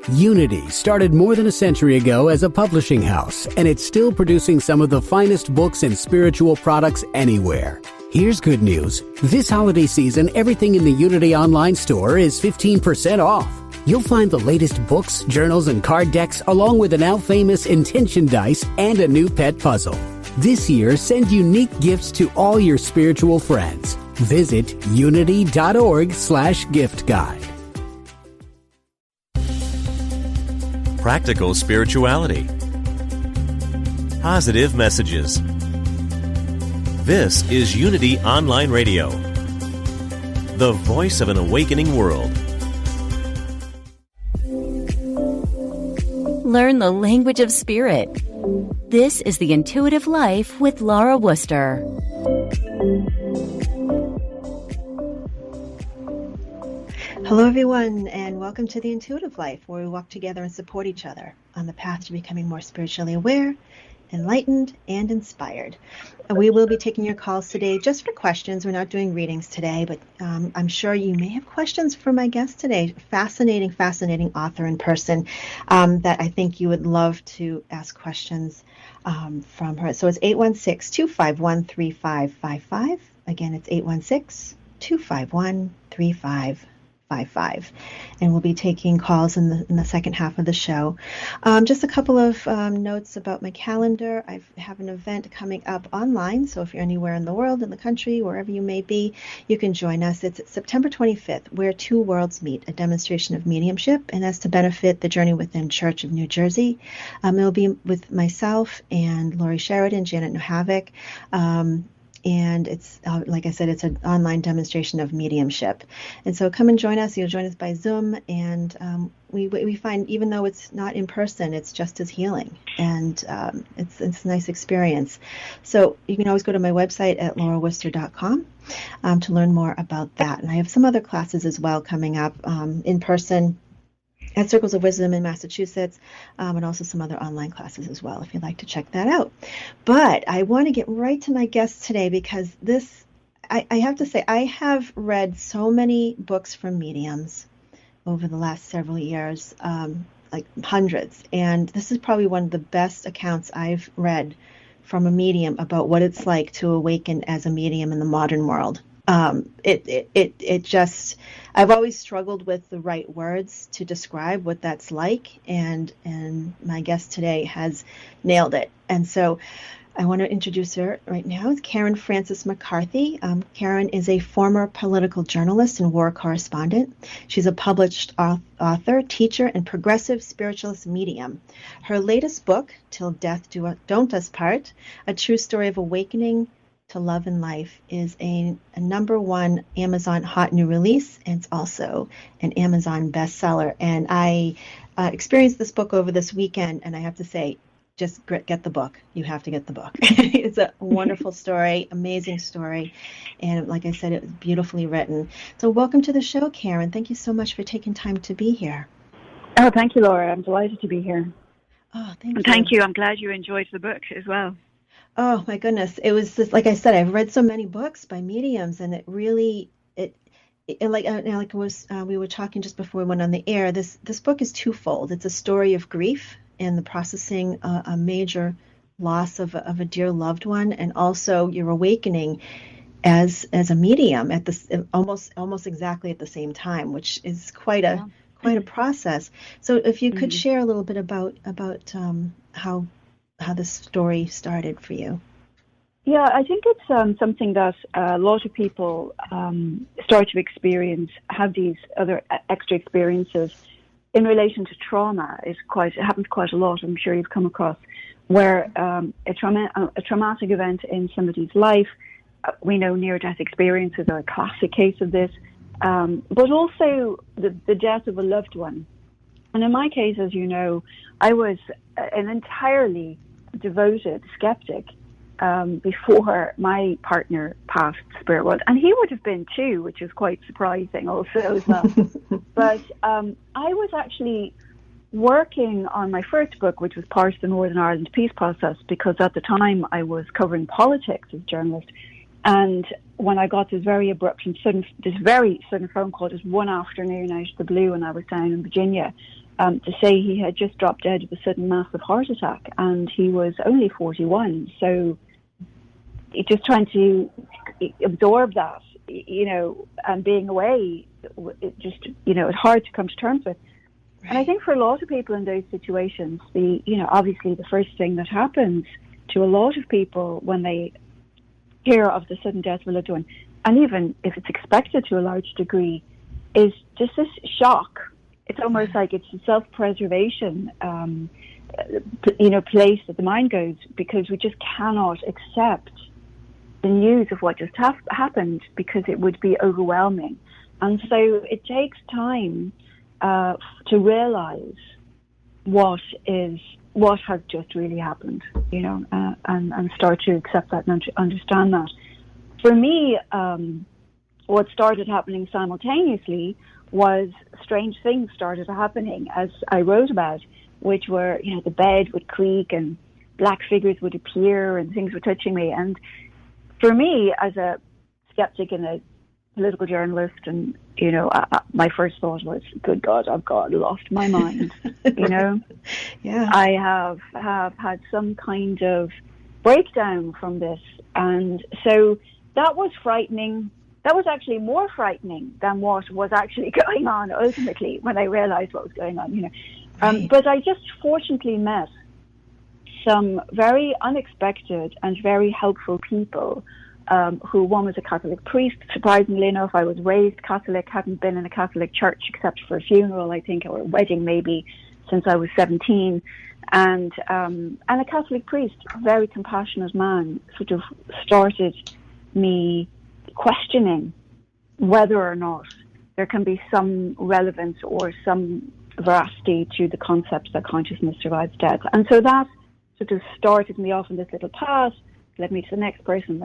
Unity started more than a century ago as a publishing house, and it's still producing some of the finest books and spiritual products anywhere. Here's good news. This holiday season, everything in the Unity online store is 15% off. You'll find the latest books, journals, and card decks, along with a now famous intention dice and a new pet puzzle. This year, send unique gifts to all your spiritual friends. Visit unity.org/gift guide. Practical spirituality. Positive messages. This is Unity Online Radio, the voice of an awakening world. Learn the language of spirit. This is The Intuitive Life with Laura Wooster. Hello, everyone, and welcome to The Intuitive Life, where we walk together and support each other on the path to becoming more spiritually aware, enlightened, and inspired. We will be taking your calls today just for questions. We're not doing readings today, but I'm sure you may have questions for my guest today. Fascinating author in person that I think you would love to ask questions from her. So it's 816-251-3555. Again, it's 816-251-3555. And we'll be taking calls in the second half of the show. Just a couple of notes about my calendar. I have an event coming up online, so if you're anywhere in the world, in the country, wherever you may be, you can join us. It's September 25th, Where Two Worlds Meet, a demonstration of mediumship, and that's to benefit the Journey Within Church of New Jersey. It will be with myself and Lori Sheridan, Janet Nohavik. And it's, like I said, it's an online demonstration of mediumship. And so come and join us. You'll join us by Zoom. And we find, even though it's not in person, it's just as healing. And it's a nice experience. So you can always go to my website at laurawooster.com to learn more about that. And I have some other classes as well coming up in person at Circles of Wisdom in Massachusetts, and also some other online classes as well, if you'd like to check that out. But I want to get right to my guest today because I have to say, I have read so many books from mediums over the last several years, like hundreds, and this is probably one of the best accounts I've read from a medium about what it's like to awaken as a medium in the modern world. I've always struggled with the right words to describe what that's like, and my guest today has nailed it. And so I want to introduce her right now. It's Karen Frances McCarthy. Karen is a former political journalist and war correspondent. She's a published author, teacher, and progressive spiritualist medium. Her latest book, Till Death Don't Us Part, A True Story of Awakening to Love and Life, is a #1 Amazon hot new release, and it's also an Amazon bestseller. And I experienced this book over this weekend, and I have to say, just get the book. You have to get the book. It's a wonderful story, amazing story, and like I said, it was beautifully written. So welcome to the show, Karen. Thank you so much for taking time to be here. Oh, thank you, Laura. I'm delighted to be here. Oh, thank you. Thank you. I'm glad you enjoyed the book as well. Oh my goodness. It was just, like I said, I've read so many books by mediums, and it really, we were talking just before we went on the air, this book is twofold. It's a story of grief and the processing a major loss of a dear loved one, and also your awakening as a medium at this almost exactly at the same time, which is quite a process. So if you could share a little bit about how this story started for you. Yeah, I think it's something that a lot of people start to experience, have these other extra experiences in relation to trauma. It happens quite a lot. I'm sure you've come across where a traumatic event in somebody's life. We know near-death experiences are a classic case of this, but also the death of a loved one. And in my case, as you know, I was an entirely devoted skeptic before my partner passed spirit world, and he would have been too, which is quite surprising also as well. But I was actually working on my first book, which was part of the Northern Ireland peace process, because at the time I was covering politics as a journalist. And when I got this very abrupt and sudden phone call just one afternoon out of the blue when I was down in Virginia, to say he had just dropped dead of a sudden massive heart attack, and he was only 41. So just trying to absorb that, and being away, it just, it's hard to come to terms with. Right. And I think for a lot of people in those situations, obviously the first thing that happens to a lot of people when they hear of the sudden death of a loved one, and even if it's expected to a large degree, is just this shock. It's almost like it's a self-preservation, place that the mind goes, because we just cannot accept the news of what just happened, because it would be overwhelming. And so it takes time to realize what has just really happened, and start to accept that and understand that. For me, what started happening simultaneously was strange things started happening, as I wrote about, which were, the bed would creak and black figures would appear and things were touching me. And for me, as a skeptic and a political journalist, and, my first thought was, good God, I've lost my mind, Yeah. I have had some kind of breakdown from this. And so that was frightening. That was actually more frightening than what was actually going on ultimately when I realized what was going on, Right. But I just fortunately met some very unexpected and very helpful people, who, one was a Catholic priest. Surprisingly enough, I was raised Catholic, hadn't been in a Catholic church except for a funeral, I think, or a wedding maybe, since I was 17. And a Catholic priest, a very compassionate man, sort of started me questioning whether or not there can be some relevance or some veracity to the concept that consciousness survives death. And so that sort of started me off on this little path, led me to the next person.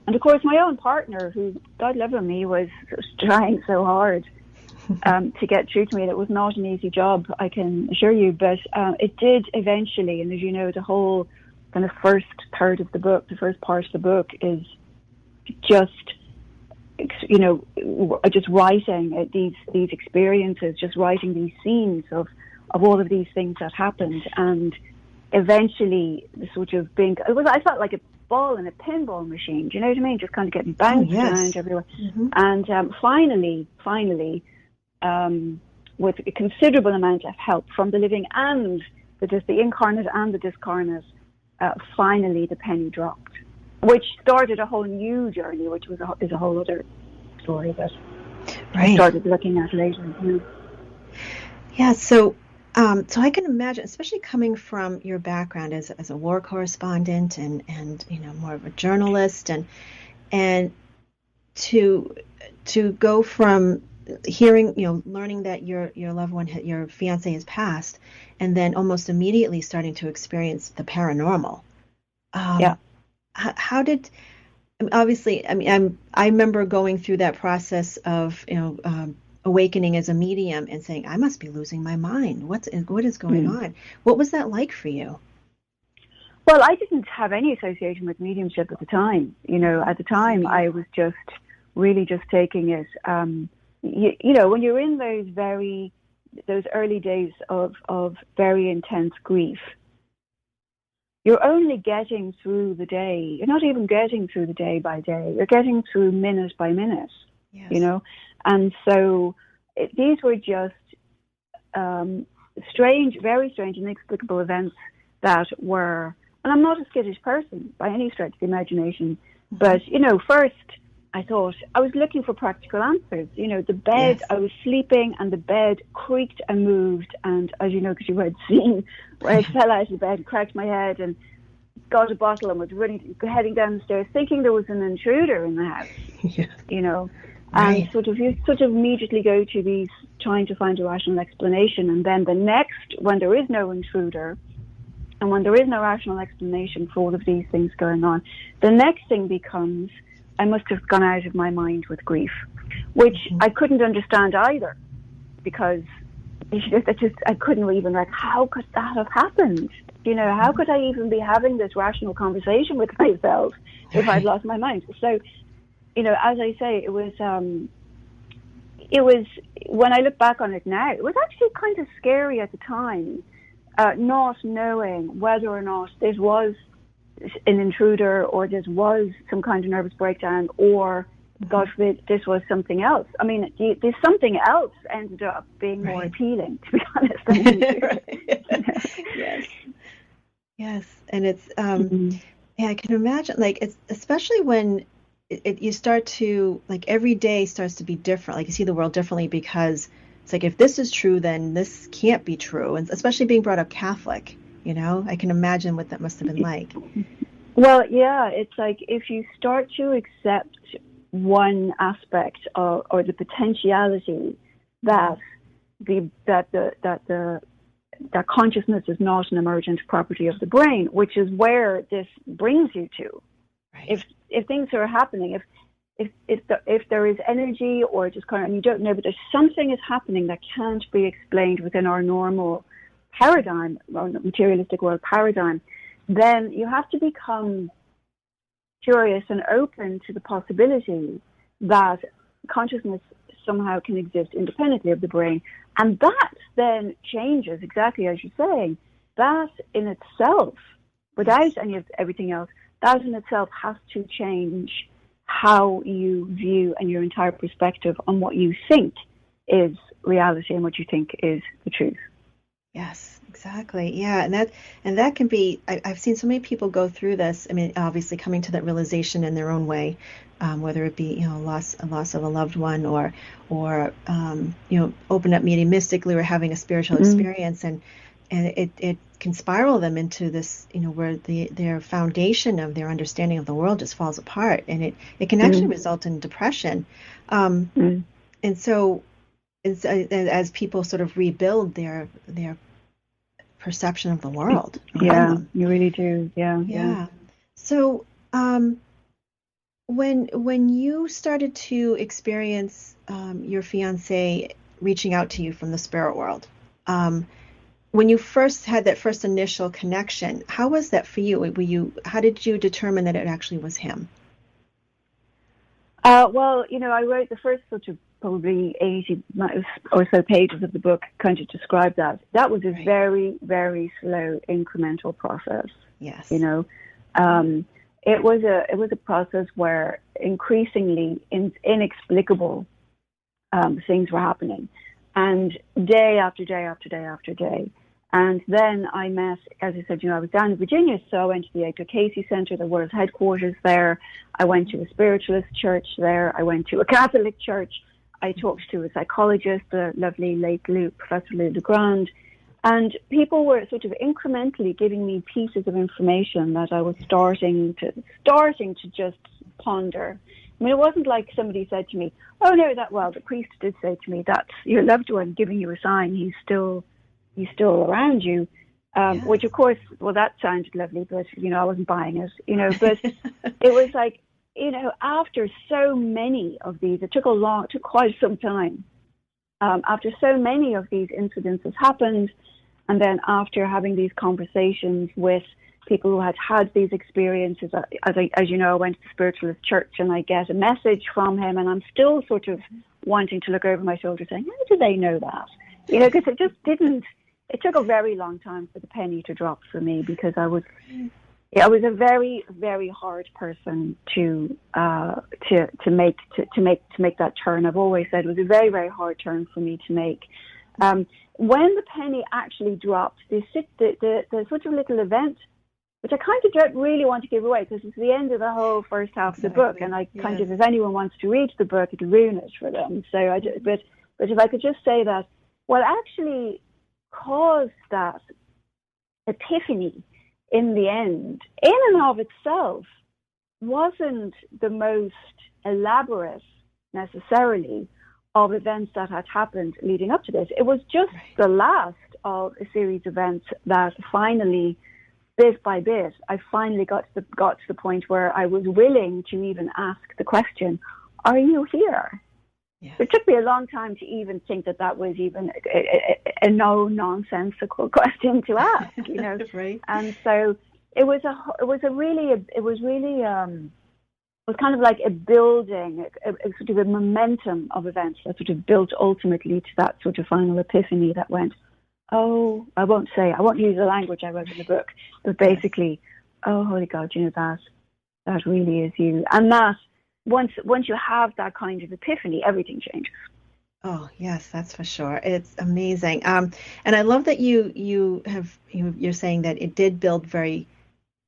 And of course, my own partner, who, God love him, he was trying so hard to get through to me. That was not an easy job, I can assure you, but it did eventually. And as you know, the whole kind of first third of the book, the first part of the book, is just, just writing these experiences, just writing these scenes of all of these things that happened. And eventually, the sort of I felt like a ball in a pinball machine. Do you know what I mean? Just kind of getting bounced around everywhere. Mm-hmm. And finally, with a considerable amount of help from the living and the incarnate and the discarnate, finally the penny dropped, which started a whole new journey, which is a whole other story that I started looking at later. Yeah, so I can imagine, especially coming from your background as a war correspondent and more of a journalist, and to go from hearing, learning that your loved one, your fiance, has passed, and then almost immediately starting to experience the paranormal. How did? Obviously, I remember going through that process of awakening as a medium and saying, I must be losing my mind. What is going on? What was that like for you? Well, I didn't have any association with mediumship at the time. At the time, I was just really just taking it. When you're in those early days of very intense grief, you're only getting through the day. You're not even getting through the day by day. You're getting through minute by minute. Yes. And so these were just strange, very strange, inexplicable events that were, and I'm not a skittish person by any stretch of the imagination, but, first I thought I was looking for practical answers. The bed, yes. I was sleeping and the bed creaked and moved, and as you know, because you had seen where I fell out of the bed, cracked my head and got a bottle and was heading down the stairs thinking there was an intruder in the house. Yeah. And you sort of immediately go to these, trying to find a rational explanation, and then the next, when there is no intruder and when there is no rational explanation for all of these things going on, the next thing becomes, I must have gone out of my mind with grief, which I couldn't understand either, because I couldn't even, how could that have happened? How could I even be having this rational conversation with myself if I'd lost my mind? So, as I say, it was, it was, when I look back on it now, it was actually kind of scary at the time, not knowing whether or not this was an intruder or this was some kind of nervous breakdown or, God forbid, this was something else. I mean, this something else ended up being more appealing, to be honest. Than the intruder. Yes. And it's, yeah, I can imagine, like, it's especially when you start to, like, every day starts to be different. Like, you see the world differently because it's like, if this is true, then this can't be true. And especially being brought up Catholic, you know, I can imagine what that must have been like. Well, yeah, it's like if you start to accept one aspect of, or the potentiality that that consciousness is not an emergent property of the brain, which is where this brings you to. Right. If things are happening, if there is energy or just kind of, and you don't know, but there's something is happening that can't be explained within our normal paradigm, or materialistic world paradigm, then you have to become curious and open to the possibility that consciousness somehow can exist independently of the brain. And that then changes, exactly as you're saying, that in itself, without any of everything else, that in itself has to change how you view and your entire perspective on what you think is reality and what you think is the truth. Yes, exactly. Yeah, and that can be. I've seen so many people go through this. I mean, obviously coming to that realization in their own way, whether it be, you know, a loss of a loved one, or you know, open up mediumistically or having a spiritual experience, and it can spiral them into this, you know, where their foundation of their understanding of the world just falls apart, and it can actually result in depression. And so as people sort of rebuild their perception of the world. Yeah, you really do. Yeah. So when you started to experience your fiance reaching out to you from the spirit world, when you first had that first initial connection, how was that for you? How did you determine that it actually was him? Well, you know, I wrote the first sort of probably 80 or so pages of the book kind of describe that. That was a very, very slow incremental process. Yes. You know, it was a process where increasingly inexplicable things were happening, and day after day after day after day. And then I met, as I said, you know, I was down in Virginia, so I went to the Edgar Cayce Center, the world's headquarters there. I went to a spiritualist church there. I went to a Catholic church. I talked to a psychologist, the lovely late Professor Lou Legrand. And people were sort of incrementally giving me pieces of information that I was starting to just ponder. I mean, it wasn't like somebody said to me, oh, no, the priest did say to me, that's your loved one giving you a sign. He's still around you, which of course, well, that sounded lovely, but, you know, I wasn't buying it, you know, but it was like, you know, after so many of these, it took quite some time. After so many of these incidences happened, and then after having these conversations with people who had these experiences, as you know, I went to the Spiritualist church and I get a message from him, and I'm still sort of wanting to look over my shoulder saying, how do they know that? You know, because it just didn't. It took a very long time for the penny to drop for me, because I was a very, very hard person to make that turn. I've always said it was a very, very hard turn for me to make. When the penny actually dropped, the sort of little event, which I kind of don't really want to give away because it's the end of the whole first half of the book, and I kind of, if anyone wants to read the book, it'll ruin it for them. So but if I could just say that, what actually caused that epiphany in the end, in and of itself, wasn't the most elaborate necessarily of events that had happened leading up to this. It was just the last of a series of events that finally, bit by bit, I finally got to the point where I was willing to even ask the question, are you here? Yes. It took me a long time to even think that was even a nonsensical question to ask, you know. Right. And so it was really was kind of like a building, a sort of a momentum of events that sort of built ultimately to that sort of final epiphany that went, oh, I won't use the language I wrote in the book, but basically, oh, holy God, you know, that really is you. And that, once you have that kind of epiphany, everything changes. Oh, yes, that's for sure. It's amazing. And I love that you're saying that it did build very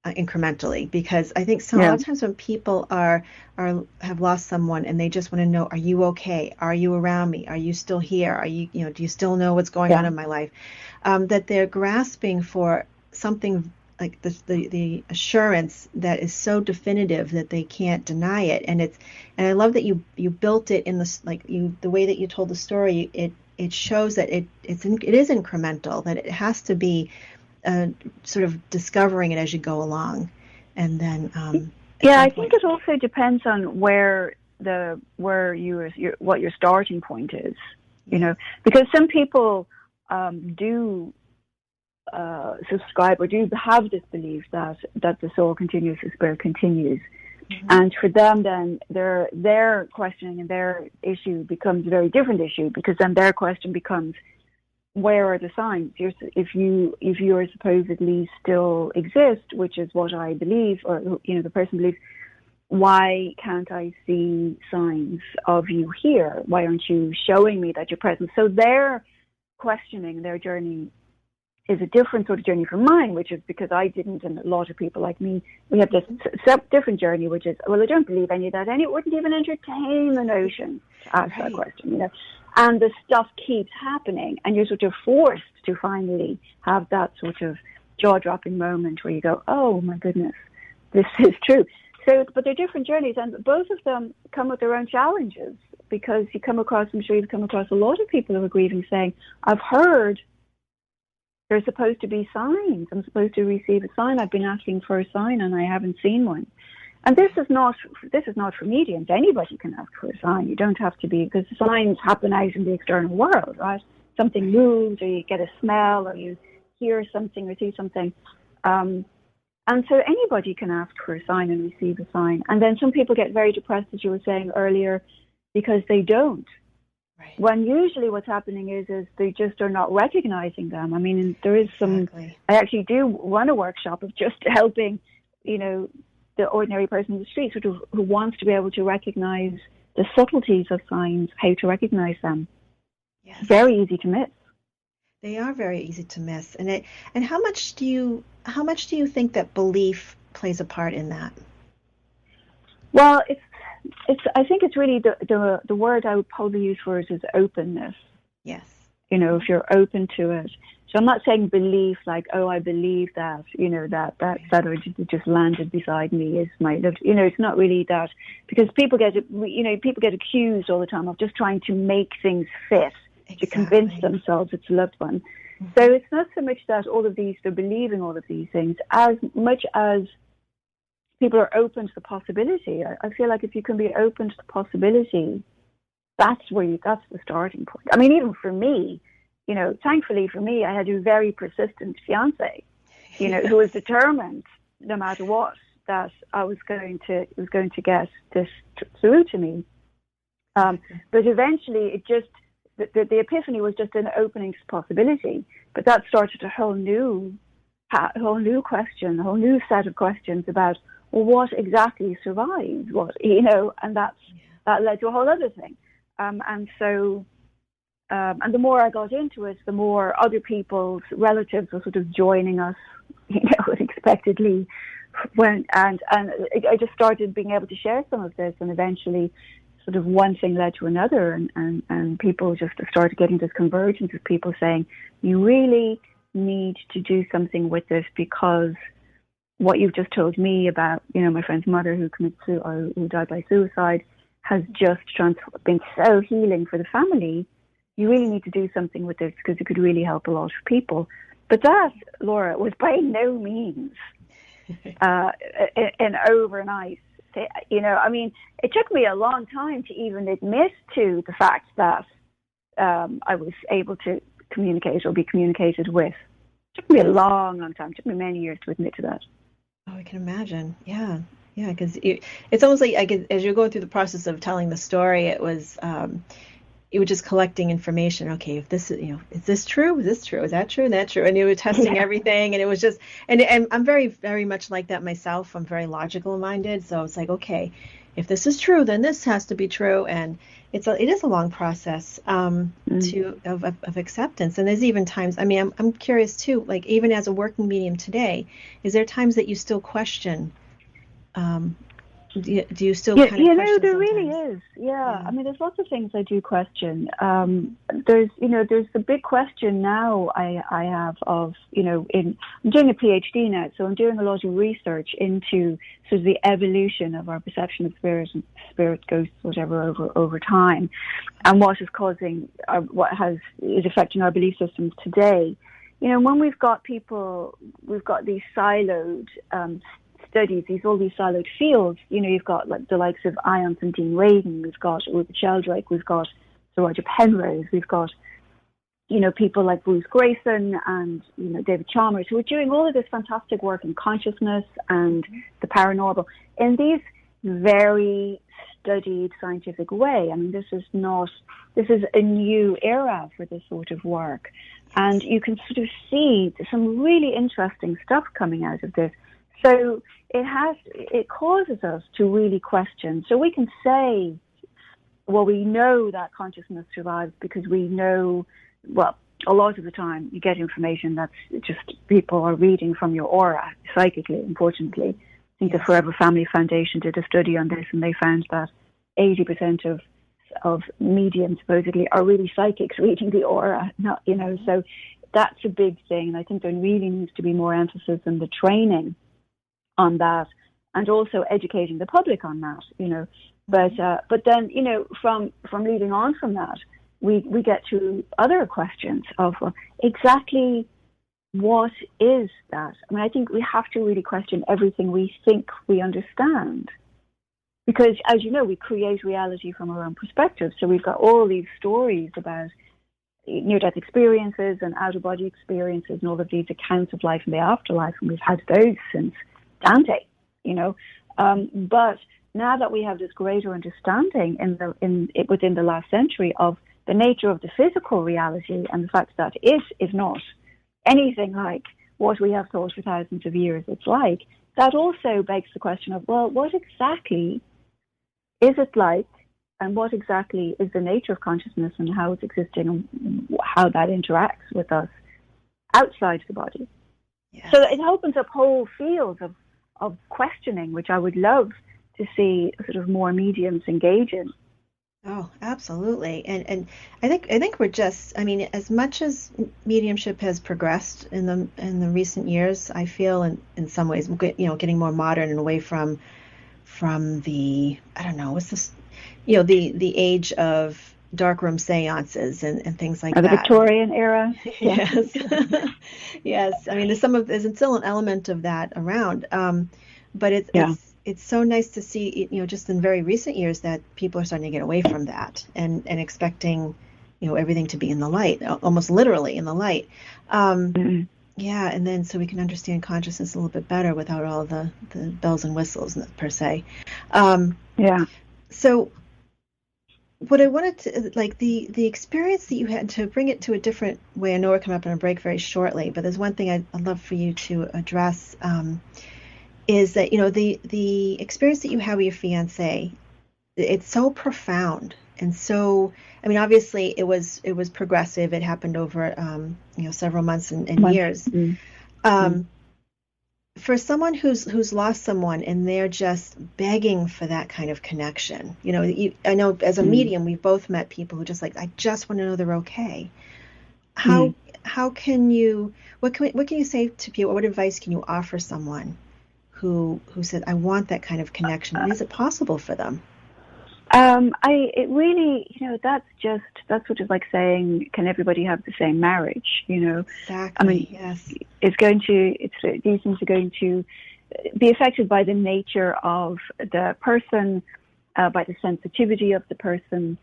incrementally, because I think a lot of times when people have lost someone and they just want to know, are you okay? Are you around me? Are you still here? Are you, do you still know what's going on in my life? That they're grasping for something like the assurance that is so definitive that they can't deny it. And I love that you built it in the way that you told the story. It shows that it is incremental, that it has to be sort of discovering it as you go along, and then I think it also depends on what your starting point is, because some people do subscribe or do have this belief that the soul continues, the spirit continues. Mm-hmm. And for them, then their questioning and their issue becomes a very different issue, because then their question becomes, where are the signs? If you are supposedly still exist, which is what I believe, or the person believes, why can't I see signs of you here? Why aren't you showing me that you're present? So their questioning, their journey is a different sort of journey from mine, which is because I didn't, and a lot of people like me, we have this different journey, which is, well, I don't believe any of that, and it wouldn't even entertain the notion to ask that question, And the stuff keeps happening, and you're sort of forced to finally have that sort of jaw-dropping moment where you go, oh, my goodness, this is true. So, but they're different journeys, and both of them come with their own challenges, because I'm sure you've come across a lot of people who are grieving saying, I've heard there's supposed to be signs. I'm supposed to receive a sign. I've been asking for a sign, and I haven't seen one. And this is not for mediums. Anybody can ask for a sign. You don't have to be, because signs happen out in the external world, right? Something moves, or you get a smell, or you hear something or see something. And so anybody can ask for a sign and receive a sign. And then some people get very depressed, as you were saying earlier, because they don't. Right. When usually what's happening is they just are not recognizing them. I mean, there is I actually do run a workshop of just helping, the ordinary person in the street sort of who wants to be able to recognize the subtleties of signs, how to recognize them. Yes. Very easy to miss. They are very easy to miss. And how much do you think that belief plays a part in that? Well, I think it's really the word I would probably use for it is openness. Yes. If you're open to it. So I'm not saying belief like, oh, I believe that, that just landed beside me is my love. It's not really that, because people get accused all the time of just trying to make things fit, to convince themselves it's a loved one. Mm-hmm. So it's not so much that they're believing all of these things, as much as people are open to the possibility. I feel like if you can be open to the possibility, that's the starting point. I mean, even for me, thankfully for me, I had a very persistent fiance, who was determined, no matter what, that I was going to get this through to me. But eventually, the epiphany was just an opening to possibility. But that started a whole new question, a whole new set of questions about, well, what exactly survived? And that led to a whole other thing. And the more I got into it, the more other people's relatives were sort of joining us, unexpectedly. And I just started being able to share some of this, and eventually sort of one thing led to another, and people just started getting this convergence of people saying, you really need to do something with this, because what you've just told me about, my friend's mother who died by suicide has just been so healing for the family. You really need to do something with this, because it could really help a lot of people. But that, Laura, was by no means an overnight thing. I mean, it took me a long time to even admit to the fact that I was able to communicate or be communicated with. It took me a long, long time. It took me many years to admit to that. Oh, I can imagine. Yeah. Yeah, because it's almost like as you're going through the process of telling the story, it was you were just collecting information. Okay, if this is, is this true? Is this true? Is that true? That true? And you were testing everything, and it was just, and I'm very, very much like that myself. I'm very logical minded, so it's like, okay, if this is true, then this has to be true, and it is a long process of acceptance. And there's even times. I mean, I'm curious too. Like even as a working medium today, is there times that you still question? Do you still kind of question there sometimes? really is. Yeah. I mean, there's lots of things I do question. There's the big question now I have of, I'm doing a PhD now, so I'm doing a lot of research into sort of the evolution of our perception of spirit, ghosts, whatever, over time, and what is causing, is affecting our belief systems today. When we've got these siloed studies, all these siloed fields, you've got like the likes of Ions and Dean Radin, we've got Rupert Sheldrake, we've got Sir Roger Penrose, we've got, people like Bruce Grayson and, David Chalmers, who are doing all of this fantastic work in consciousness and the paranormal in these very studied scientific way. I mean, this is a new era for this sort of work. And you can sort of see some really interesting stuff coming out of this. So it causes us to really question. So we can say, well, we know that consciousness survives because we know, well, a lot of the time you get information that's just people are reading from your aura psychically, unfortunately. I think the Forever Family Foundation did a study on this, and they found that 80% of mediums supposedly are really psychics reading the aura, so that's a big thing. And I think there really needs to be more emphasis in the training on that, and also educating the public on that, But then, from leading on from that, we get to other questions of exactly what is that? I mean, I think we have to really question everything we think we understand. Because, as you know, we create reality from our own perspective. So we've got all these stories about near-death experiences and out-of-body experiences and all of these accounts of life in the afterlife, and we've had those since Dante, but now that we have this greater understanding within the last century of the nature of the physical reality and the fact that it is not anything like what we have thought for thousands of years it's like, that also begs the question of, well, what exactly is it like, and what exactly is the nature of consciousness and how it's existing and how that interacts with us outside the body. Yes. So it opens up whole fields of questioning, which I would love to see sort of more mediums engage in. Oh, absolutely. And I think we're just, I mean, as much as mediumship has progressed in the recent years, I feel in some ways, getting more modern and away from the, I don't know, what's this, the age of darkroom seances and things like that. The Victorian era. Yes. Yes. I mean, there's still an element of that around. But it's so nice to see, just in very recent years that people are starting to get away from that and expecting, everything to be in the light, almost literally in the light. Yeah. And then so we can understand consciousness a little bit better without all the bells and whistles per se. So what I wanted to, like the experience that you had, to bring it to a different way, I know we're coming up on a break very shortly, but there's one thing I'd love for you to address, is that, the experience that you had with your fiancé, it's so profound. And so, I mean, obviously it was progressive. It happened over, several months and years. For someone who's lost someone and they're just begging for that kind of connection, I know as a medium, we've both met people who just like, I just want to know they're okay. How can you, what can you say to people? What advice can you offer someone who said, I want that kind of connection? And is it possible for them? It really, that's sort of like saying, can everybody have the same marriage? Exactly. I mean, yes. These things are going to be affected by the nature of the person, by the sensitivity of the person.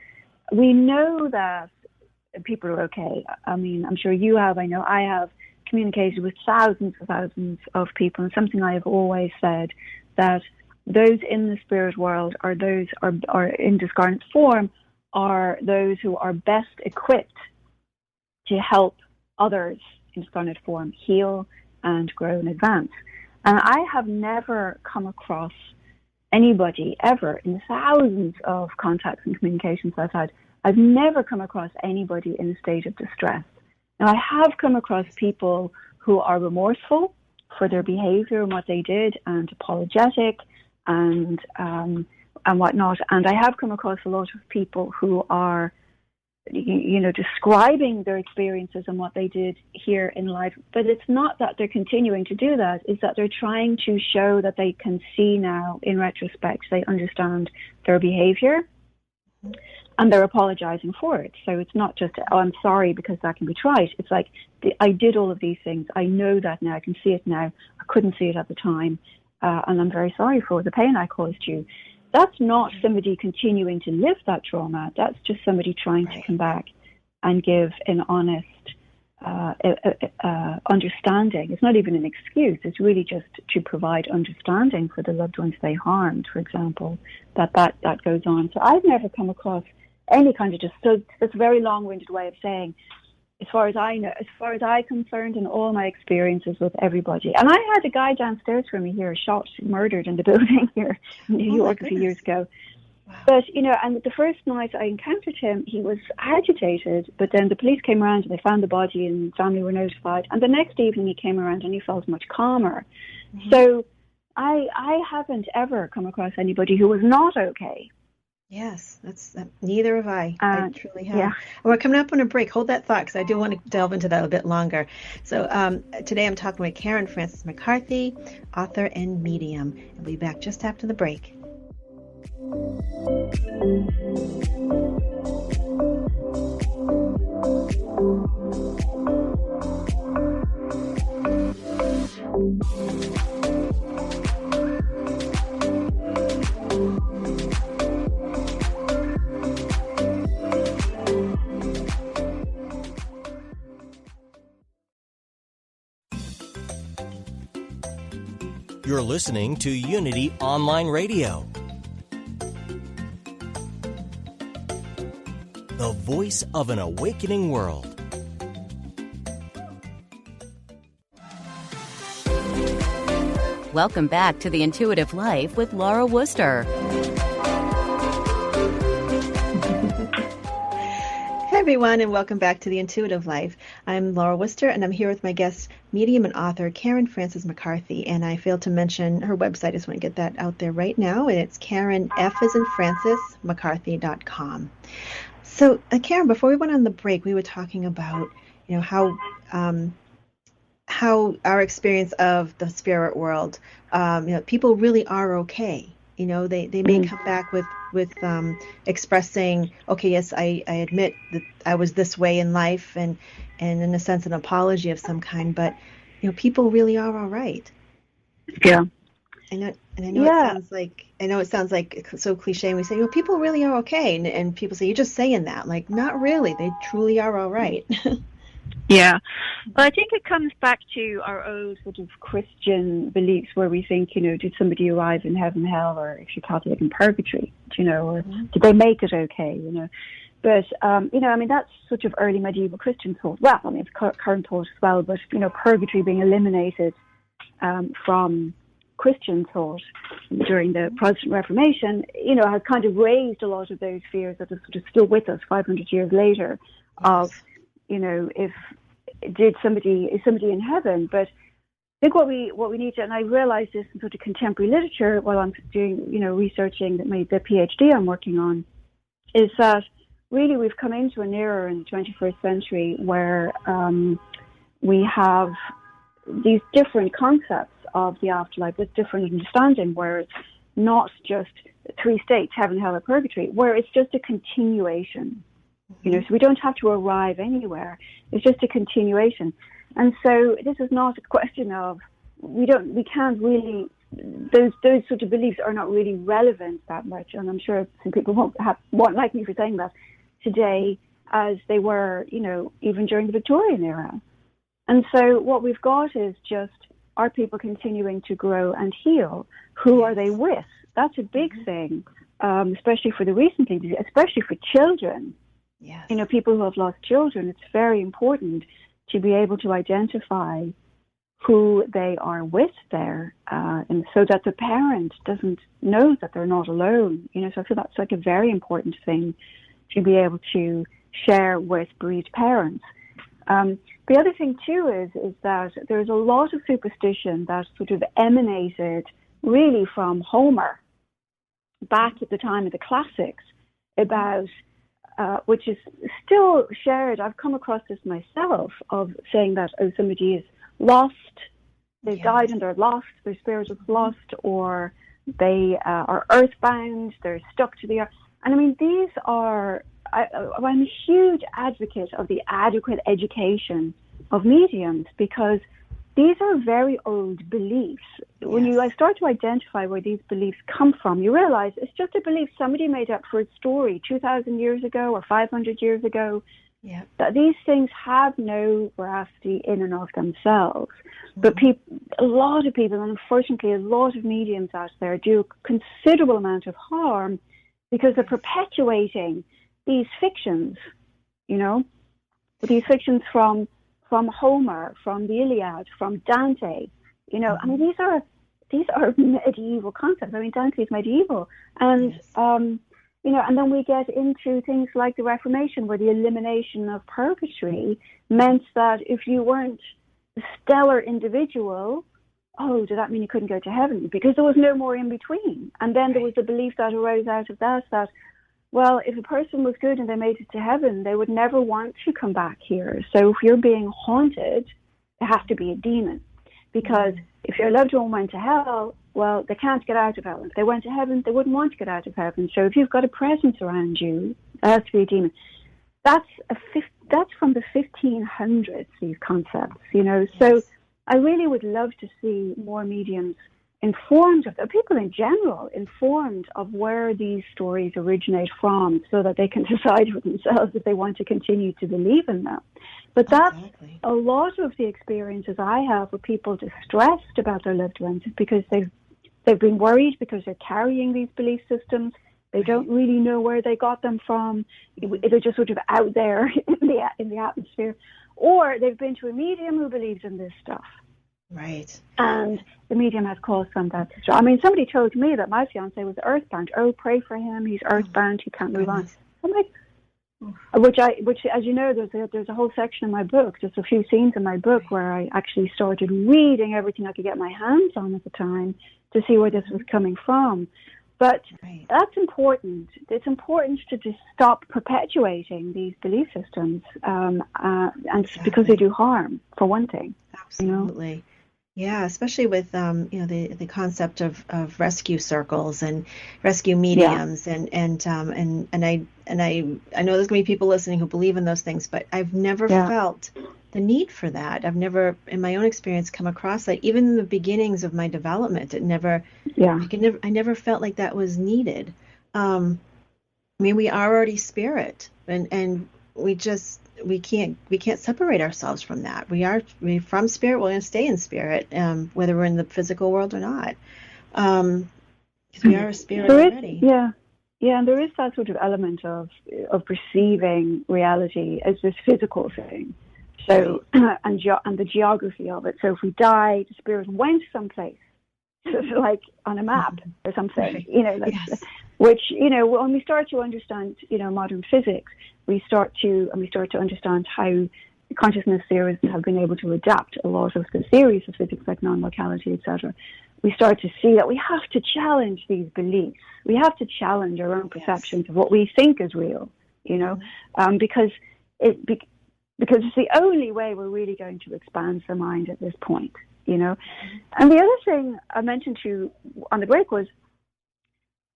We know that people are okay. I mean, I'm sure you have, I know I have communicated with thousands and thousands of people, and something I have always said, that those in the spirit world are those are in discarnate form are those who are best equipped to help others in discarnate form heal and grow and advance. And I have never come across anybody ever in the thousands of contacts and communications I've had. I've never come across anybody in a state of distress. Now, I have come across people who are remorseful for their behavior and what they did, and apologetic and whatnot. And I have come across a lot of people who are, describing their experiences and what they did here in life. But it's not that they're continuing to do that. It's that they're trying to show that they can see now, in retrospect, they understand their behavior. And they're apologizing for it. So it's not just, oh, I'm sorry because that can be trite. It's like, I did all of these things. I know that now. I can see it now. I couldn't see it at the time. And I'm very sorry for the pain I caused you. That's not somebody continuing to live that trauma. That's just somebody trying to come back and give an honest understanding. It's not even an excuse. It's really just to provide understanding for the loved ones they harmed, for example, that goes on. So I've never come across any kind of so it's a very long-winded way of saying, as far as I know, as far as I'm concerned, in all my experiences with everybody. And I had a guy downstairs from me here, murdered in the building here in New York a few years ago. Wow. But, and the first night I encountered him, he was agitated, but then the police came around and they found the body and family were notified. And the next evening he came around and he felt much calmer. Mm-hmm. So I haven't ever come across anybody who was not okay. Yes, neither have I. I truly have. Yeah. We're coming up on a break. Hold that thought, because I do want to delve into that a bit longer. So today I'm talking with Karen Frances McCarthy, author and medium. We'll be back just after the break. You're listening to Unity Online Radio, the voice of an awakening world. Welcome back to The Intuitive Life with Laura Wooster. Hey everyone, and welcome back to The Intuitive Life. I'm Laura Wooster, and I'm here with my guest, medium and author Karen Frances McCarthy. And I failed to mention her website. I just want to get that out there right now, and it's Karen, F as in Francis, McCarthy.com. So, Karen, before we went on the break, we were talking about, how our experience of the spirit world, people really are okay. They may come back with expressing, okay, yes, I admit that I was this way in life, and in a sense an apology of some kind, but people really are all right. Yeah. I know it sounds like so cliche, and we say, people really are okay, and people say, you're just saying that. Like, not really. They truly are all right. Yeah. Well, I think it comes back to our old sort of Christian beliefs, where we think, did somebody arrive in heaven, hell, or if you're Catholic, in purgatory, or did they make it okay, But, that's sort of early medieval Christian thought. Well, it's current thought as well, but, purgatory being eliminated from Christian thought during the Protestant Reformation, has kind of raised a lot of those fears that are sort of still with us 500 years later of, is somebody in heaven? But I think what we need to, and I realize this in sort of contemporary literature while I'm doing, researching the PhD I'm working on, is that really we've come into an era in the 21st century where we have these different concepts of the afterlife with different understanding, where it's not just three states, heaven, hell, or purgatory, where it's just a continuation. So we don't have to arrive anywhere. It's just a continuation. And so this is not a question of, we can't really, those sort of beliefs are not really relevant that much. And I'm sure some people won't like me for saying that today, as they were, even during the Victorian era. And so what we've got is just, are people continuing to grow and heal? Who are they with? That's a big thing, especially for the recently diseased, especially for children. Yes. People who have lost children, it's very important to be able to identify who they are with there, and so that the parent doesn't know that they're not alone. So I feel that's like a very important thing to be able to share with bereaved parents. The other thing too is that there's a lot of superstition that sort of emanated really from Homer back at the time of the classics about, which is still shared. I've come across this myself, of saying that, somebody is lost, they've died and they're lost, their spirit is lost, or they are earthbound, they're stuck to the earth. And I mean, these are, I'm a huge advocate of the adequate education of mediums, because these are very old beliefs. When you start to identify where these beliefs come from, you realize it's just a belief somebody made up for a story 2,000 years ago or 500 years ago. Yeah. That these things have no veracity in and of themselves. But a lot of people, and unfortunately a lot of mediums out there, do a considerable amount of harm because they're perpetuating these fictions, these fictions from Homer, from the Iliad, from Dante. I mean, these are medieval concepts. I mean, Dante is medieval, and and then we get into things like the Reformation, where the elimination of purgatory meant that if you weren't a stellar individual, did that mean you couldn't go to heaven? Because there was no more in between. And then there was the belief that arose out of that, well, if a person was good and they made it to heaven, they would never want to come back here. So if you're being haunted, it has to be a demon. Because if your loved one went to hell, well, they can't get out of hell. If they went to heaven, they wouldn't want to get out of heaven. So if you've got a presence around you, it has to be a demon. That's from the 1500s, these concepts, So I really would love to see more mediums informed of, people in general, informed of where these stories originate from, so that they can decide for themselves if they want to continue to believe in them. But that's a lot of the experiences I have with people distressed about their loved ones, is because they've been worried because they're carrying these belief systems. They don't really know where they got them from. They're just sort of out there in the atmosphere. Or they've been to a medium who believes in this stuff. Right. And the medium has caused them that. I mean, somebody told me that my fiancé was earthbound. Oh, pray for him. He's earthbound. He can't move on. I'm like, which, as you know, there's a whole section in my book, just a few scenes in my book, where I actually started reading everything I could get my hands on at the time to see where this was coming from. But that's important. It's important to just stop perpetuating these belief systems, and because they do harm, for one thing. Absolutely. Yeah, especially with the concept of rescue circles and rescue mediums, and I know there's gonna be people listening who believe in those things, but I've never felt the need for that. I've never, in my own experience, come across that. Even in the beginnings of my development, I never felt like that was needed. I mean, we are already spirit, and we can't separate ourselves from that. We're from spirit. We're going to stay in spirit, whether we're in the physical world or not. Because we are a spirit already. And there is that sort of element of perceiving reality as this physical thing. So and the geography of it. So if we die, the spirit went someplace, like on a map or something. Which when we start to understand modern physics, we start to understand how consciousness theorists have been able to adapt a lot of the theories of physics, like non-locality, etc. We start to see that we have to challenge these beliefs. We have to challenge our own perceptions of what we think is real, because it's the only way we're really going to expand the mind at this point, And the other thing I mentioned to you on the break was,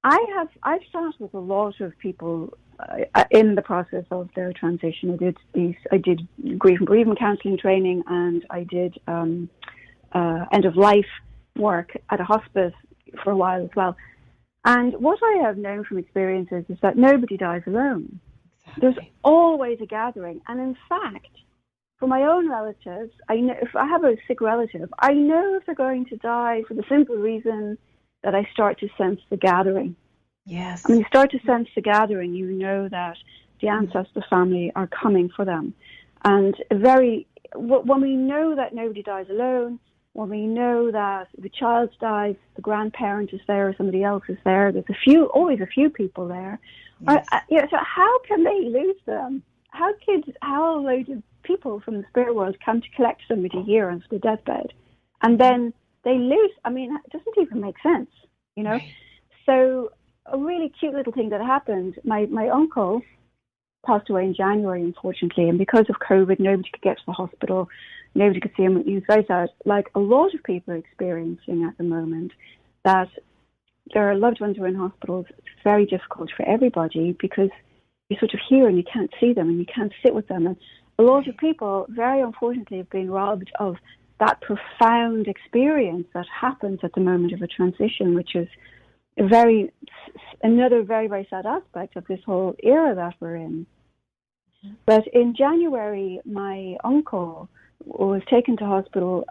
I've sat with a lot of people in the process of their transition. I did grief and bereavement counselling training, and I did end of life work at a hospice for a while as well. And what I have known from experiences is that nobody dies alone. Exactly. There's always a gathering, and in fact, for my own relatives, I know if I have a sick relative, I know if they're going to die for the simple reason that I start to sense the gathering. Yes. When you start to sense the gathering, you know that the ancestor family are coming for them. And when we know that nobody dies alone, when we know that the child dies, the grandparent is there, somebody else is there, there's always a few people there. Yes. So how can they lose them? How loads of people from the spirit world come to collect somebody here on the deathbed, and then they lose? I mean, it doesn't even make sense, you know? Right. So a really cute little thing that happened, my uncle passed away in January, unfortunately, and because of COVID, nobody could get to the hospital, nobody could see him. He was very sad, like a lot of people are experiencing at the moment, that their loved ones are in hospitals. It's very difficult for everybody because you're sort of here and you can't see them and you can't sit with them. And a lot of people, very unfortunately, have been robbed of that profound experience that happens at the moment of a transition, which is another very, very sad aspect of this whole era that we're in. But in January, my uncle was taken to hospital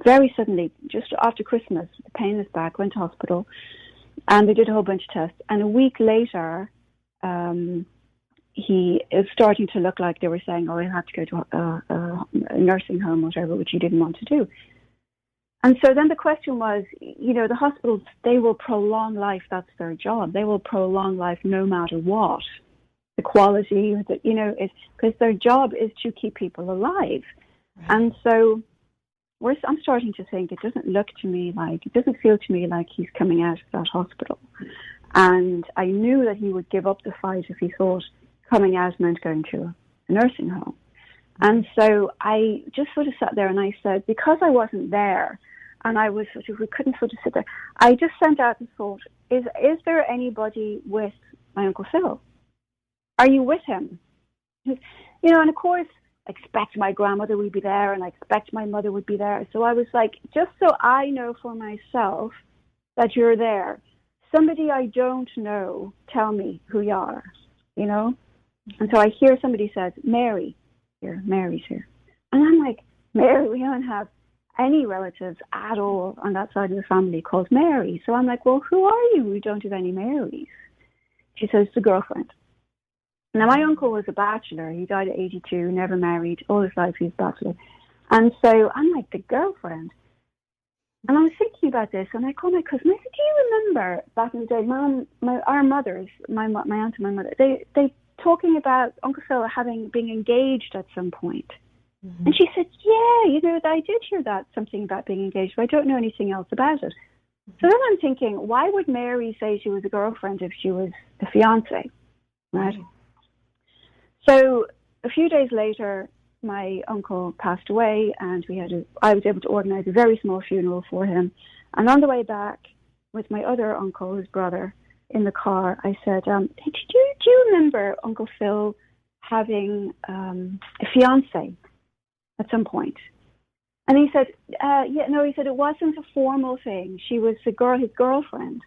very suddenly, just after Christmas. The pain in his back, went to hospital, and they did a whole bunch of tests. And a week later, he is starting to look like they were saying, oh, he'll have to go to a nursing home or whatever, which he didn't want to do. And so then the question was, you know, the hospitals, they will prolong life. That's their job. They will prolong life no matter what. The quality, you know, is because their job is to keep people alive. Right. And so I'm starting to think it doesn't feel to me like he's coming out of that hospital. And I knew that he would give up the fight if he thought coming out meant going to a nursing home. And so I just sort of sat there and I said, because I wasn't there and we couldn't sort of sit there, I just sent out the thought, is there anybody with my Uncle Phil? Are you with him? You know, and of course, I expect my grandmother would be there and I expect my mother would be there. So I was like, just so I know for myself that you're there, somebody I don't know, tell me who you are, you know? And so I hear somebody says, Mary's here. And I'm like, Mary, we don't have any relatives at all on that side of the family called Mary. So I'm like, well, who are you? We don't have any Marys. She says, the girlfriend. Now, my uncle was a bachelor. He died at 82, never married. All his life he was a bachelor. And so I'm like, the girlfriend. And I was thinking about this, and I called my cousin. I said, do you remember back in the day, our mothers, my aunt and my mother, they talking about Uncle Phil being engaged at some point. Mm-hmm. And she said, yeah, you know, I did hear that, something about being engaged, but I don't know anything else about it. Mm-hmm. So then I'm thinking, why would Mary say she was a girlfriend if she was a fiancé, right? Mm-hmm. So a few days later, my uncle passed away, and I was able to organize a very small funeral for him. And on the way back with my other uncle, his brother, in the car, I said, hey, do you remember Uncle Phil having a fiancé at some point? And he said, he said it wasn't a formal thing. She was his girlfriend.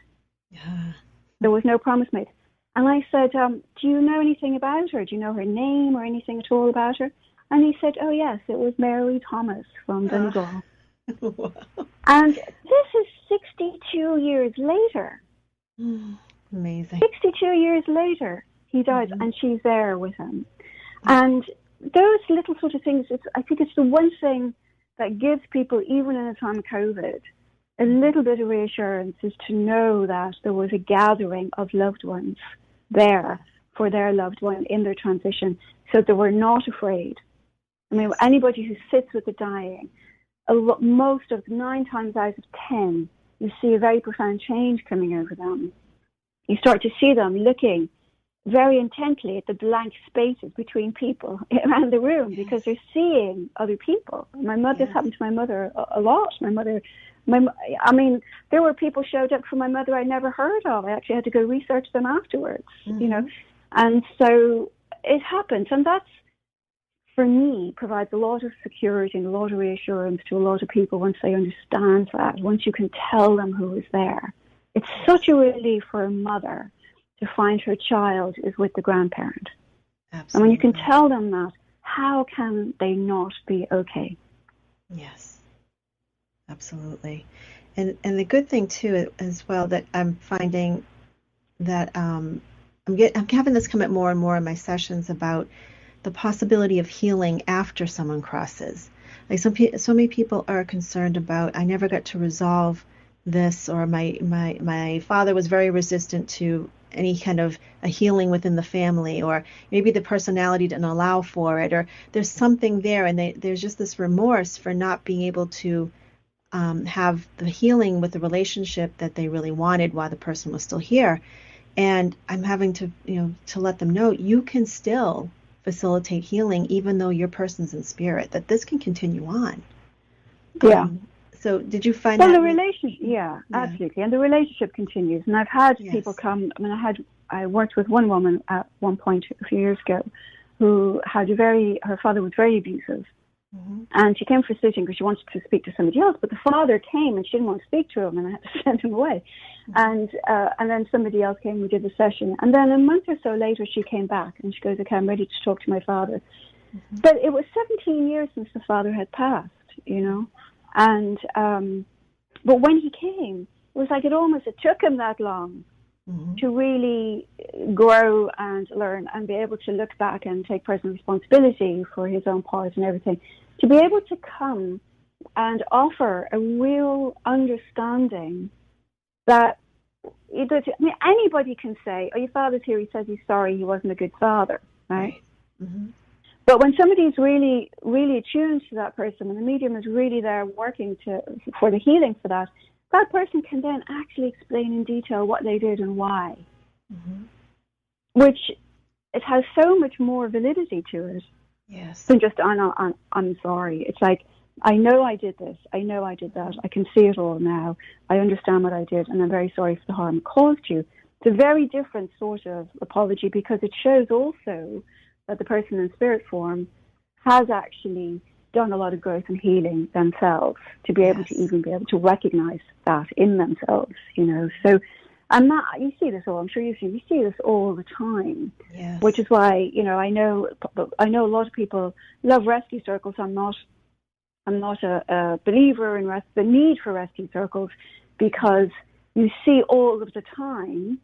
Yeah. There was no promise made. And I said, do you know anything about her? Do you know her name or anything at all about her? And he said, oh, yes, it was Mary Thomas from Donegal. Wow. And this is 62 years later. Amazing. 62 years later, he died, and she's there with him. And those little sort of things, I think it's the one thing that gives people, even in a time of COVID, a little bit of reassurance, is to know that there was a gathering of loved ones there for their loved one in their transition, so they were not afraid. I mean, anybody who sits with the dying, most of 9 times out of 10, you see a very profound change coming over them. You start to see them looking very intently at the blank spaces between people around the room, because they're seeing other people. This happened to my mother a lot. There were people showed up for my mother I never heard of. I actually had to go research them afterwards, you know. And so it happens. And that's, for me, provides a lot of security and a lot of reassurance to a lot of people once they understand that, once you can tell them who is there. It's such a relief for a mother to find her child is with the grandparent. Absolutely. And when you can tell them that, how can they not be okay? Yes, absolutely. And the good thing too as well that I'm finding that I'm having this come up more and more in my sessions about the possibility of healing after someone crosses. Like so many people are concerned about, I never got to resolve this, or my father was very resistant to any kind of a healing within the family, or maybe the personality didn't allow for it, or there's something there, and there's just this remorse for not being able to have the healing with the relationship that they really wanted while the person was still here. And I'm having to, to let them know you can still facilitate healing even though your person's in spirit, that this can continue on. Yeah. So did you find that? Well, the relationship, yeah, absolutely. And the relationship continues. And I've had people come, I worked with one woman at one point a few years ago who had her father was very abusive. Mm-hmm. And she came for sitting because she wanted to speak to somebody else, but the father came and she didn't want to speak to him, and I had to send him away. Mm-hmm. And then somebody else came, we did the session, and then a month or so later she came back and she goes, okay, I'm ready to talk to my father. Mm-hmm. But it was 17 years since the father had passed, and but when he came, it was like it took him that long to really grow and learn and be able to look back and take personal responsibility for his own part and everything, to be able to come and offer a real understanding that anybody can say, oh, your father's here, he says he's sorry, he wasn't a good father, right? Mm-hmm. But when somebody's really, really attuned to that person, and the medium is really there working for the healing for that person can then actually explain in detail what they did and why, which it has so much more validity to it than just, I'm sorry. It's like, I know I did this, I know I did that, I can see it all now, I understand what I did, and I'm very sorry for the harm it caused you. It's a very different sort of apology, because it shows also that the person in spirit form has actually done a lot of growth and healing themselves to be able to even be able to recognize that in themselves, So, and that, you see this all, I'm sure you see this all the time, which is why, I know a lot of people love rescue circles. I'm not a believer in the need for rescue circles, because you see all of the time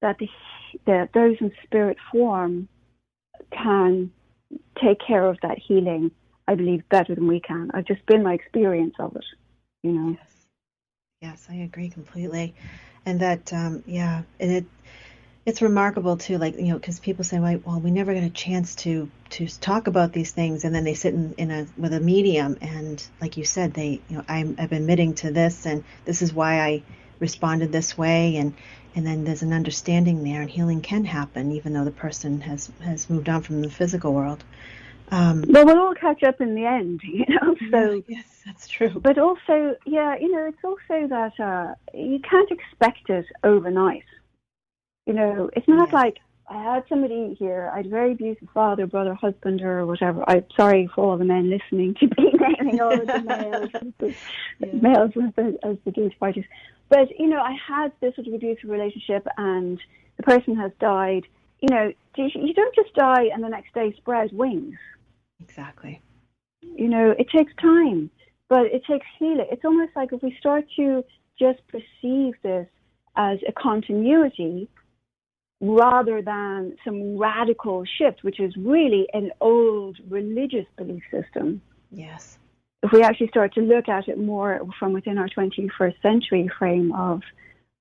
that those in spirit form can take care of that healing, I believe, better than we can. I've just been my experience of it, Yes, I agree completely. And that, and it's remarkable too, like, because people say, well, we never get a chance to talk about these things, and then they sit with a medium, and like you said, I'm admitting to this, and this is why I responded this way, and then there's an understanding there, and healing can happen even though the person has moved on from the physical world. Well, we'll all catch up in the end, So yes, that's true. But also, it's also that you can't expect it overnight. It's not like I had somebody here, I had a very abusive father, brother, husband, or whatever. I'm sorry for all the men listening to be naming all of the males as the guilty parties. But, I had this sort of abusive relationship, and the person has died. You don't just die and the next day spread wings. Exactly. It takes time, but it takes healing. It's almost like if we start to just perceive this as a continuity rather than some radical shift, which is really an old religious belief system. Yes. If we actually start to look at it more from within our 21st century frame of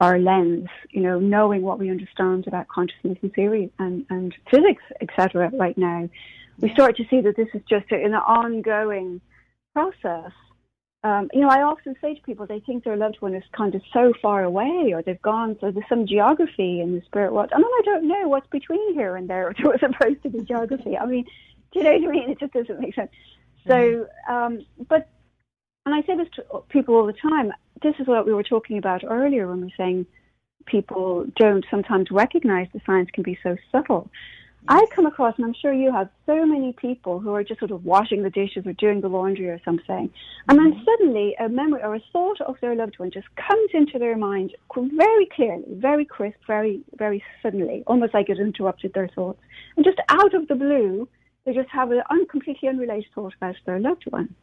our lens, knowing what we understand about consciousness and theory and physics, etc. right now, we start to see that this is just an ongoing process. I often say to people, they think their loved one is kind of so far away, or they've gone, so there's some geography in the spirit world. I don't know what's between here and there. There was supposed to be geography. Do you know what I mean? It just doesn't make sense. So, and I say this to people all the time. This is what we were talking about earlier when we were saying people don't sometimes recognize the science can be so subtle. I come across, and I'm sure you have, so many people who are just sort of washing the dishes or doing the laundry or something, and then suddenly a memory or a thought of their loved one just comes into their mind very clearly, very crisp, very, very suddenly, almost like it interrupted their thoughts. And just out of the blue, they just have an completely unrelated thought about their loved one.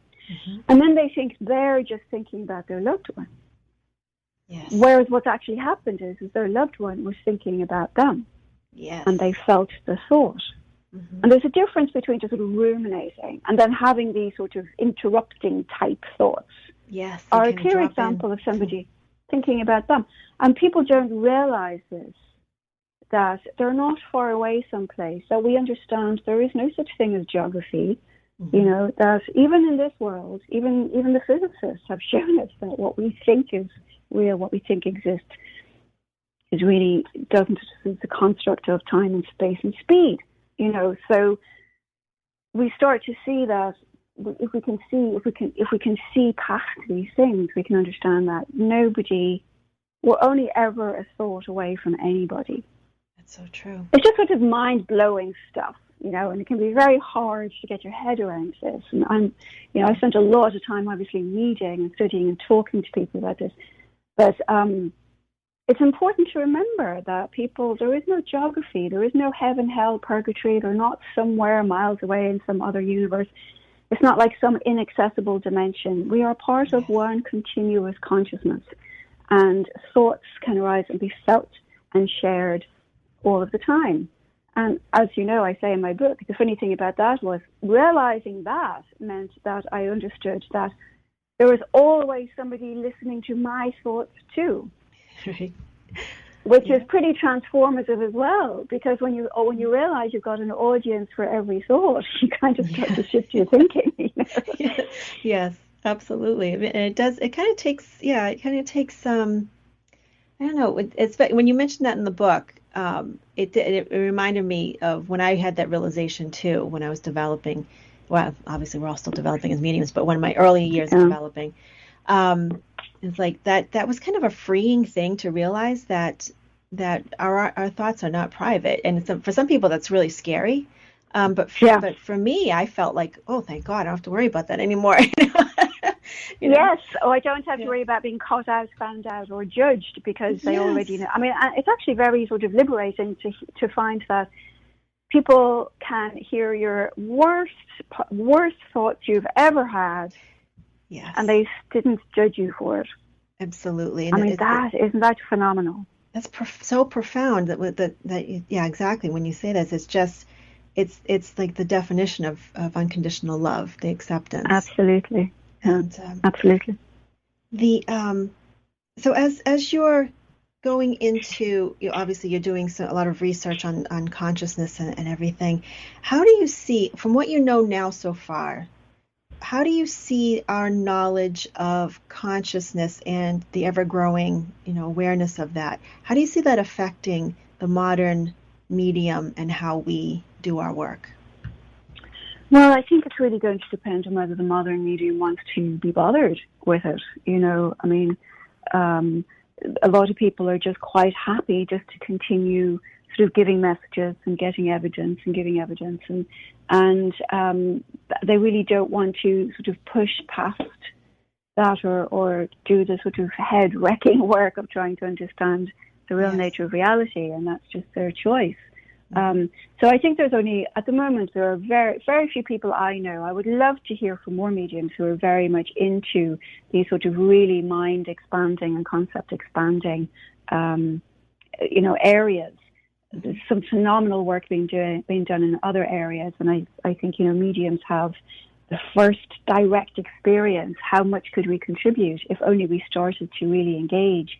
And then they think they're just thinking about their loved one. Yes. Whereas what's actually happened is their loved one was thinking about them. Yes. And they felt the thought. Mm-hmm. And there's a difference between just sort of ruminating and then having these sort of interrupting type thoughts. Yes. Are a clear example of somebody thinking about them. And people don't realize this, that they're not far away someplace, that we understand there is no such thing as geography. Mm-hmm. You know, that even in this world, even the physicists have shown us that what we think is real, what we think exists, is really doesn't. It's a construct of time and space and speed. You know, so we start to see that if we can see past these things, we can understand that we're only ever a thought away from anybody. That's so true. It's just sort of mind-blowing stuff, you know, and it can be very hard to get your head around this. And I spent a lot of time obviously reading and studying and talking to people about this. But it's important to remember that there is no geography, there is no heaven, hell, purgatory. They're not somewhere miles away in some other universe. It's not like some inaccessible dimension. We are part of one continuous consciousness, and thoughts can arise and be felt and shared all of the time. And as you know, I say in my book, the funny thing about that was realizing that meant that I understood that there was always somebody listening to my thoughts too. Right. Which is pretty transformative as well, because when you realize you've got an audience for every thought, you kind of start to shift your thinking. You know? Yes, absolutely. And it does. It kind of takes. I don't know. It's when you mentioned that in the book. It reminded me of when I had that realization too, when I was developing. Well, obviously we're all still developing as mediums, but one of my early years of developing. It's like that was kind of a freeing thing to realize that our thoughts are not private, and for some people that's really scary. But for me, I felt like, oh, thank God, I don't have to worry about that anymore. You know? Yes, I don't have to worry about being caught out, found out, or judged because they already know. I mean, it's actually very sort of liberating to find that people can hear your worst thoughts you've ever had. Yes. And they didn't judge you for it. Absolutely. And I mean, isn't that phenomenal? That's so profound that exactly. When you say this, it's just, it's like the definition of unconditional love, the acceptance. Absolutely. And absolutely. So as you're going into, obviously you're doing a lot of research on consciousness and everything. How do you see, from what you know now so far, how do you see our knowledge of consciousness and the ever-growing, awareness of that? How do you see that affecting the modern medium and how we do our work? Well, I think it's really going to depend on whether the modern medium wants to be bothered with it. I mean, a lot of people are just quite happy just to continue sort of giving messages and getting evidence and giving evidence, and they really don't want to sort of push past that or do the sort of head-wrecking work of trying to understand the real nature of reality, and that's just their choice. So I think there's only, at the moment, there are very, very few people I know. I would love to hear from more mediums who are very much into these sort of really mind-expanding and concept-expanding, areas. There's some phenomenal work being done in other areas, and I think mediums have the first direct experience. How much could we contribute if only we started to really engage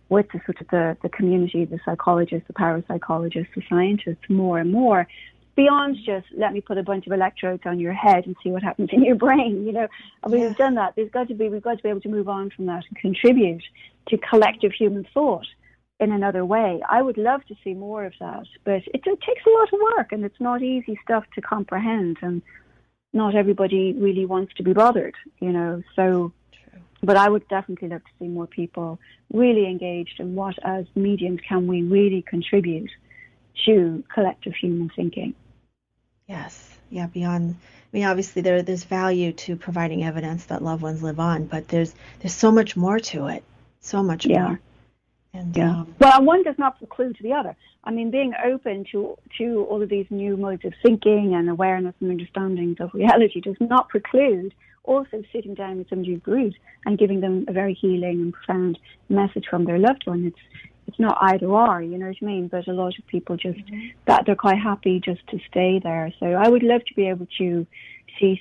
with the sort of the community, the psychologists, the parapsychologists, the scientists, more and more, beyond just let me put a bunch of electrodes on your head and see what happens in your brain. And we've done that. We've got to be able to move on from that and contribute to collective human thought in another way. I would love to see more of that, but it takes a lot of work, and it's not easy stuff to comprehend, and not everybody really wants to be bothered, so. But I would definitely love to see more people really engaged in what, as mediums, can we really contribute to collective human thinking. Yes. Yeah, beyond, obviously there's value to providing evidence that loved ones live on, but there's so much more to it. So much more. And, well, one does not preclude the other. I mean, being open to all of these new modes of thinking and awareness and understandings of reality does not preclude also sitting down with somebody who's bereaved and giving them a very healing and profound message from their loved one. It's not either or, you know what I mean? But a lot of people just, that they're quite happy just to stay there. So I would love to be able to see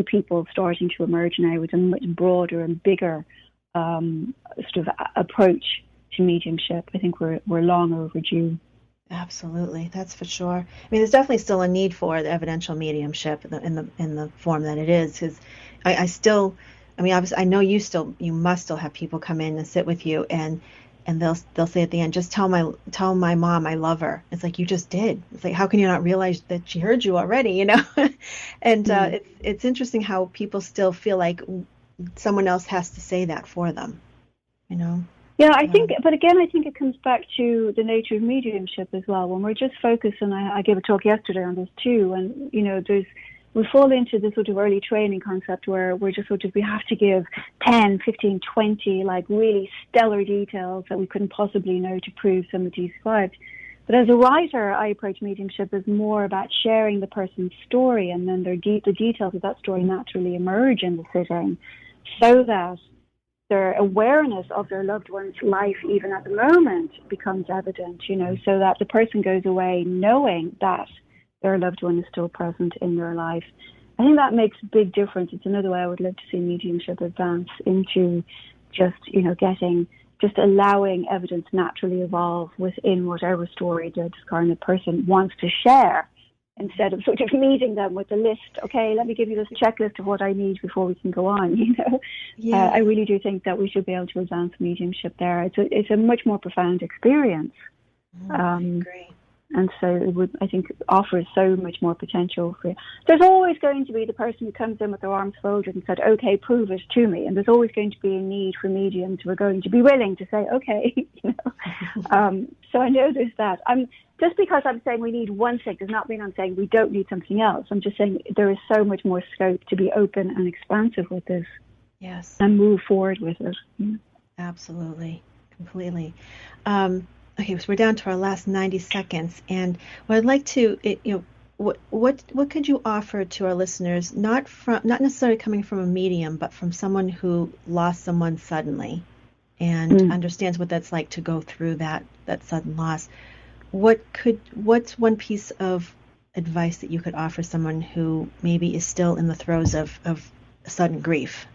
people starting to emerge now with a much broader and bigger sort of approach to mediumship. I think we're long overdue. Absolutely, that's for sure. I mean, there's definitely still a need for the evidential mediumship in the form that it is. Because obviously, I know you must still have people come in and sit with you, and they'll say at the end, just tell my mom I love her. It's like, you just did. It's like, how can you not realize that she heard you already? You know, and it's interesting how people still feel like someone else has to say that for them. You know. Yeah, I think, but again, I think it comes back to the nature of mediumship as well. When we're just focused, and I gave a talk yesterday on this too, and, you know, we fall into this sort of early training concept where we're just we have to give 10, 15, 20, like really stellar details that we couldn't possibly know to prove somebody survived. But as a writer, I approach mediumship as more about sharing the person's story, and then the details of that story naturally emerge in the sitting, so that their awareness of their loved one's life, even at the moment, becomes evident, you know, so that the person goes away knowing that their loved one is still present in their life. I think that makes a big difference. It's another way I would love to see mediumship advance into just, you know, allowing evidence naturally evolve within whatever story the discarnate person wants to share, instead of sort of meeting them with a list. Okay, let me give you this checklist of what I need before we can go on, you know. Yeah. I really do think that we should be able to advance mediumship there. It's a much more profound experience. I agree. And so it would, I think, offers so much more potential for you. There's always going to be the person who comes in with their arms folded and said, okay, prove it to me. And there's always going to be a need for mediums who are going to be willing to say, okay, you know. So I know there's that. Just because I'm saying we need one thing does not mean I'm saying we don't need something else. I'm just saying there is so much more scope to be open and expansive with this. Yes. And move forward with it. Yeah. Absolutely. Completely. Okay, so we're down to our last 90 seconds, and what I'd like to, what could you offer to our listeners, not necessarily coming from a medium, but from someone who lost someone suddenly, and understands what that's like to go through that sudden loss? What's one piece of advice that you could offer someone who maybe is still in the throes of sudden grief?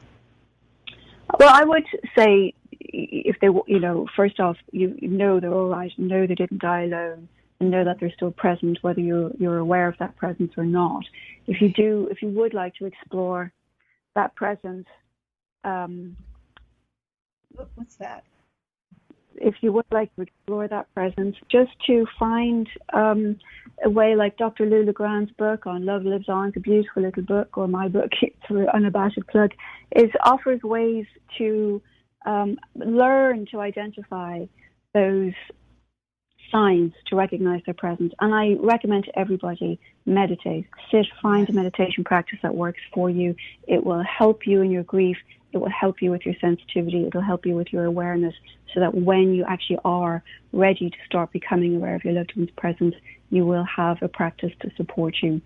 Well, I would say, if they, you know, first off, you know they're all right, know they didn't die alone, and know that they're still present, whether you're aware of that presence or not. If you would like to explore that presence, what's that? If you would like to explore that presence, just to find a way, like Dr. Lou LeGrand's book on Love Lives On, it's a beautiful little book, or my book, it's an unabashed plug, offers ways to learn to identify those signs, to recognize their presence. And I recommend to everybody, meditate. Find a meditation practice that works for you. It will help you in your grief. It will help you with your sensitivity. It will help you with your awareness, so that when you actually are ready to start becoming aware of your loved one's presence, you will have a practice to support you.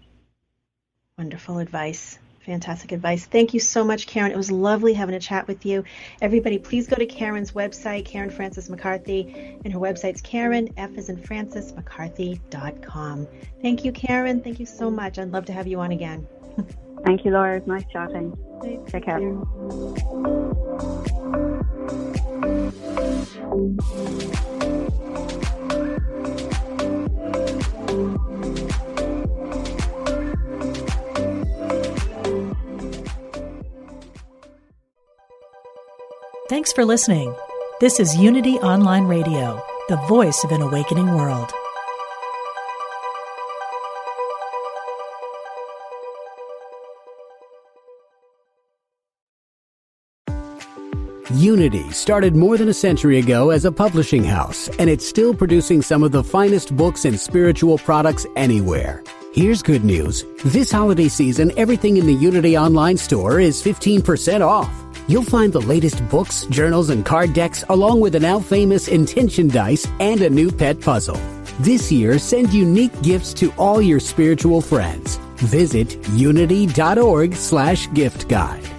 Wonderful advice. Fantastic advice. Thank you so much, Karen. It was lovely having a chat with you. Everybody, please go to Karen's website, Karen Frances McCarthy, and her website's Karen, F as in Frances, McCarthy.com. Thank you, Karen. Thank you so much. I'd love to have you on again. Thank you, Laura. It was nice chatting. Take care. Thanks for listening. This is Unity Online Radio, the voice of an awakening world. Unity started more than a century ago as a publishing house, and it's still producing some of the finest books and spiritual products anywhere. Here's good news. This holiday season, everything in the Unity Online store is 15% off. You'll find the latest books, journals, and card decks, along with the now famous intention dice and a new pet puzzle. This year, send unique gifts to all your spiritual friends. Visit unity.org/gift guide.